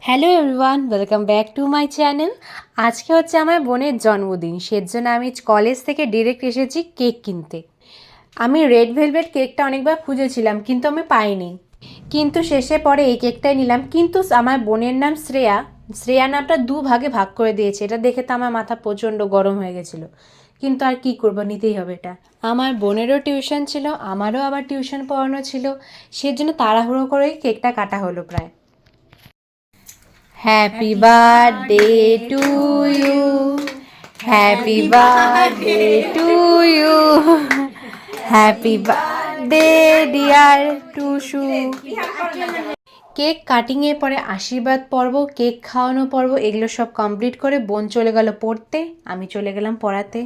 Hello everyone, welcome back to my channel. আজকে হচ্ছে আমার বোনের জন্মদিন, সেজন্য আমি কলেজ থেকে ডিরেক্ট এসেছি কেক কিনতে। আমি রেড ভেলভেট কেকটা অনেকবার খুঁজেছিলাম কিন্তু আমি পাইনি, কিন্তু শেষে পরে এই কেকটাই নিলাম। কিন্তু আমার বোনের নাম শ্রেয়া, শ্রেয়া নামটা ভাগে ভাগ করে দিয়েছে। এটা দেখে তো আমার মাথা প্রচণ্ড গরম হয়ে গেছিলো, কিন্তু আর কি করবো, নিতেই হবে এটা। আমার বোনেরও টিউশন ছিল, আমারও আবার টিউশন পড়ানো ছিল, সেজন্য তাড়াহুড়ো করেই কেকটা কাটা হলো প্রায়। Happy birthday to you. Happy birthday to you. Happy birthday dear Tusu. Cake কাটিংয়ের পরে আশীর্বাদ পর্ব, কেক খাওয়ানো পর্ব, এগুলো সব কমপ্লিট করে বোন চলে গেল পড়তে, আমি চলে গেলাম পড়াতে।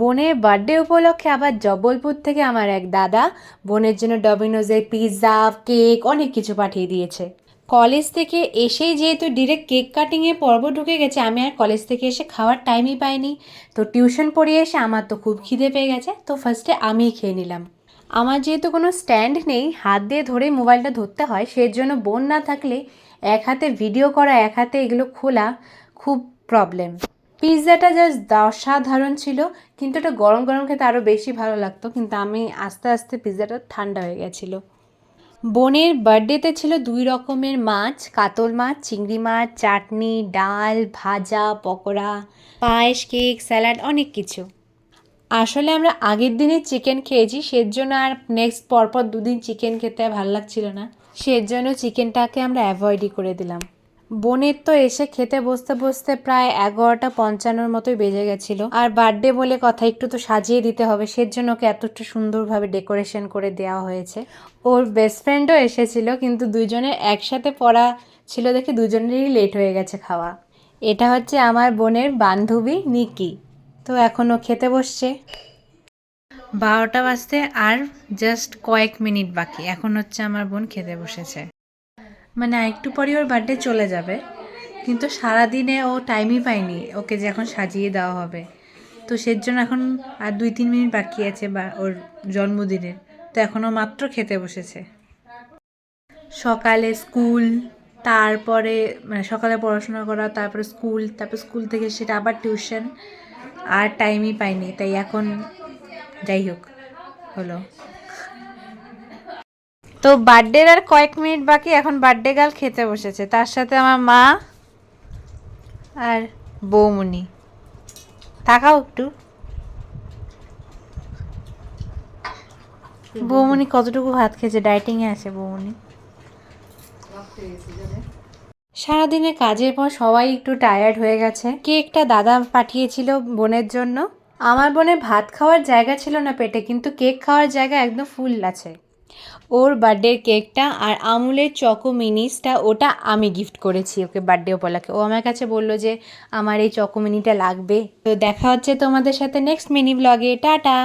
বোনের বার্থডে উপলক্ষে আবার জব্বলপুর থেকে আমার এক দাদা বোনের জন্য ডমিনোজের পিৎজা, কেক অনেক কিছু পাঠিয়ে দিয়েছে। কলেজ থেকে এসেই যেহেতু ডিরেক্ট কেক কাটিংয়ের পর্ব ঢুকে গেছে, আমি আর কলেজ থেকে এসে খাওয়ার টাইমই পাইনি। তো টিউশন পড়িয়ে এসে আমার তো খুব খিদে পেয়ে গেছে, তো ফার্স্টে আমিই খেয়ে নিলাম। আমার যেহেতু কোনো স্ট্যান্ড নেই, হাত দিয়ে ধরে মোবাইলটা ধরতে হয়, সেই জন্য বোন না থাকলে এক হাতে ভিডিও করা, এক হাতে এগুলো খোলা খুব প্রবলেম। পিৎজাটা জাস্ট অসাধারণ ছিল, কিন্তু এটা গরম গরম খেতে আরও বেশি ভালো লাগতো, কিন্তু আমি আস্তে আস্তে পিৎজাটা ঠান্ডা হয়ে গেছিলো। বোনের বার্থডেতে ছিল 2 রকমের মাছ, কাতল মাছ, চিংড়ি মাছ, চাটনি, ডাল, ভাজা, পকোড়া, পায়েস, কেক, স্যালাড, অনেক কিছু। আসলে আমরা আগের দিনই চিকেন খেয়েছি, সেজন্য আর নেক্সট পরপর 2 দিন চিকেন খেতে ভালো লাগছিল না, সেজন্য চিকেনটাকে আমরা অ্যাভয়েডই করে দিলাম। বোনের তো এসে খেতে বসতে বসতে প্রায় 11:55 মতোই বেজে গেছিলো। আর বার্থডে বলে কথা, একটু তো সাজিয়ে দিতে হবে, সেজন্য ওকে এতটা সুন্দরভাবে ডেকোরেশন করে দেওয়া হয়েছে। ওর বেস্ট ফ্রেন্ডও এসেছিল, কিন্তু দুজনের একসাথে পড়া ছিল দেখে দুজনেরই লেট হয়ে গেছে খাওয়া। এটা হচ্ছে আমার বোনের বান্ধবী নিকি। তো এখনও খেতে বসছে। 12টা বাজতে আর জাস্ট কয়েক মিনিট বাকি, এখন হচ্ছে আমার বোন খেতে বসেছে। মানে একটু পরই ওর বার্থডে চলে যাবে, কিন্তু সারাদিনে ও টাইমই পায়নি ওকে যে এখন সাজিয়ে দেওয়া হবে। তো সেজন্য এখন আর 2-3 মিনিট বাকি আছে বা ওর জন্মদিনের, তো এখনও মাত্র খেতে বসেছে। সকালে স্কুল, তারপরে মানে সকালে পড়াশোনা করা, তারপরে স্কুল, তারপর স্কুল থেকে সেটা আবার টিউশন, আর টাইমই পাইনি। তাই এখন যাই হোক হলো। তো বার্থডের আর কয়েক মিনিট বাকি, এখন বার্থডে গার্ল খেতে বসেছে, তার সাথে আমার মা আর বৌমনি। তাকাও একটু, বৌমনি কতটুকু ভাত খেয়েছে, ডায়েটিংয়ে আছে বৌমনি। সারাদিনে কাজের পর সবাই একটু টায়ার্ড হয়ে গেছে। কেকটা দাদা পাঠিয়েছিল বোনের জন্য। আমার বোনের ভাত খাওয়ার জায়গা ছিল না পেটে, কিন্তু কেক খাওয়ার জায়গা একদম ফুল আছে। ওর বার্থডের কেকটা আর আমুলের চকো মিনিসটা, ওটা আমি গিফট করেছি ওকে বার্থডে উপলক্ষে। ও আমার কাছে বললো যে আমার এই চকো মিনিটা লাগবে। তো দেখা হচ্ছে তোমাদের সাথে নেক্সট মিনি ব্লগে। টাটা।